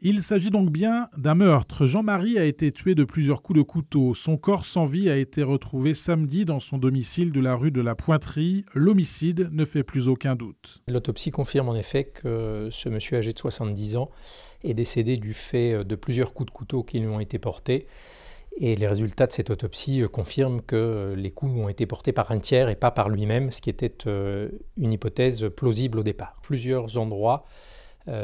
Il s'agit donc bien d'un meurtre. Jean-Marie a été tué de plusieurs coups de couteau. Son corps sans vie a été retrouvé samedi dans son domicile de la rue de la Pointerie. L'homicide ne fait plus aucun doute. L'autopsie confirme en effet que ce monsieur âgé de 70 ans est décédé du fait de plusieurs coups de couteau qui lui ont été portés. Et les résultats de cette autopsie confirment que les coups ont été portés par un tiers et pas par lui-même, ce qui était une hypothèse plausible au départ. Plusieurs endroits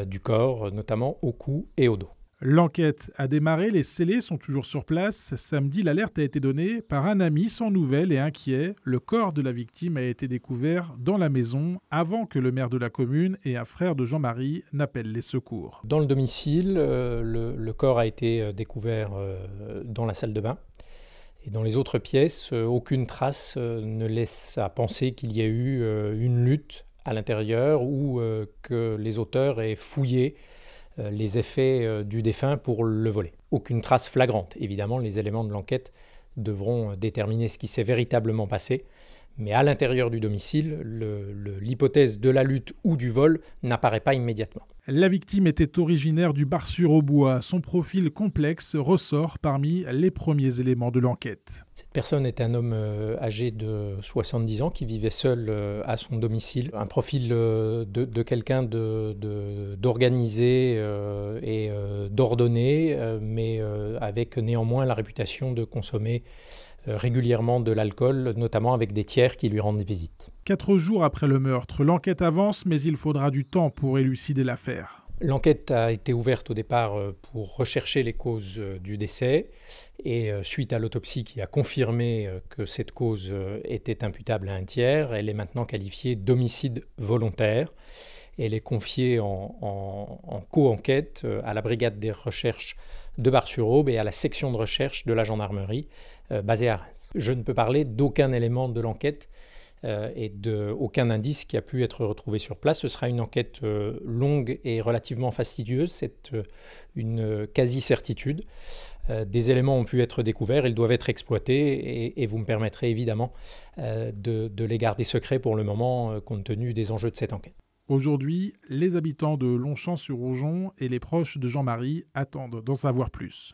du corps, notamment au cou et au dos. L'enquête a démarré, les scellés sont toujours sur place. Samedi, l'alerte a été donnée par un ami sans nouvelles et inquiet. Le corps de la victime a été découvert dans la maison avant que le maire de la commune et un frère de Jean-Marie n'appellent les secours. Dans le domicile, le corps a été découvert dans la salle de bain. Et dans les autres pièces, aucune trace ne laisse à penser qu'il y a eu une lutte à l'intérieur ou que les auteurs aient fouillé les effets du défunt pour le voler. Aucune trace flagrante. Évidemment, les éléments de l'enquête devront déterminer ce qui s'est véritablement passé. Mais à l'intérieur du domicile, l'hypothèse de la lutte ou du vol n'apparaît pas immédiatement. La victime était originaire du Bar-sur-Aubois. Son profil complexe ressort parmi les premiers éléments de l'enquête. Cette personne est un homme âgé de 70 ans qui vivait seul à son domicile. Un profil de quelqu'un d'organisé et d'ordonné, mais avec néanmoins la réputation de consommer régulièrement de l'alcool, notamment avec des tiers qui lui rendent visite. 4 jours après le meurtre, l'enquête avance, mais il faudra du temps pour élucider l'affaire. L'enquête a été ouverte au départ pour rechercher les causes du décès et suite à l'autopsie qui a confirmé que cette cause était imputable à un tiers, elle est maintenant qualifiée d'homicide volontaire. Elle est confiée en co-enquête à la brigade des recherches de Bar-sur-Aube et à la section de recherche de la gendarmerie basée à Reims. Je ne peux parler d'aucun élément de l'enquête et d'aucun indice qui a pu être retrouvé sur place. Ce sera une enquête longue et relativement fastidieuse, c'est une quasi-certitude. Des éléments ont pu être découverts, ils doivent être exploités et vous me permettrez évidemment de les garder secrets pour le moment compte tenu des enjeux de cette enquête. Aujourd'hui, les habitants de Longchamp-sur-Roujon et les proches de Jean-Marie attendent d'en savoir plus.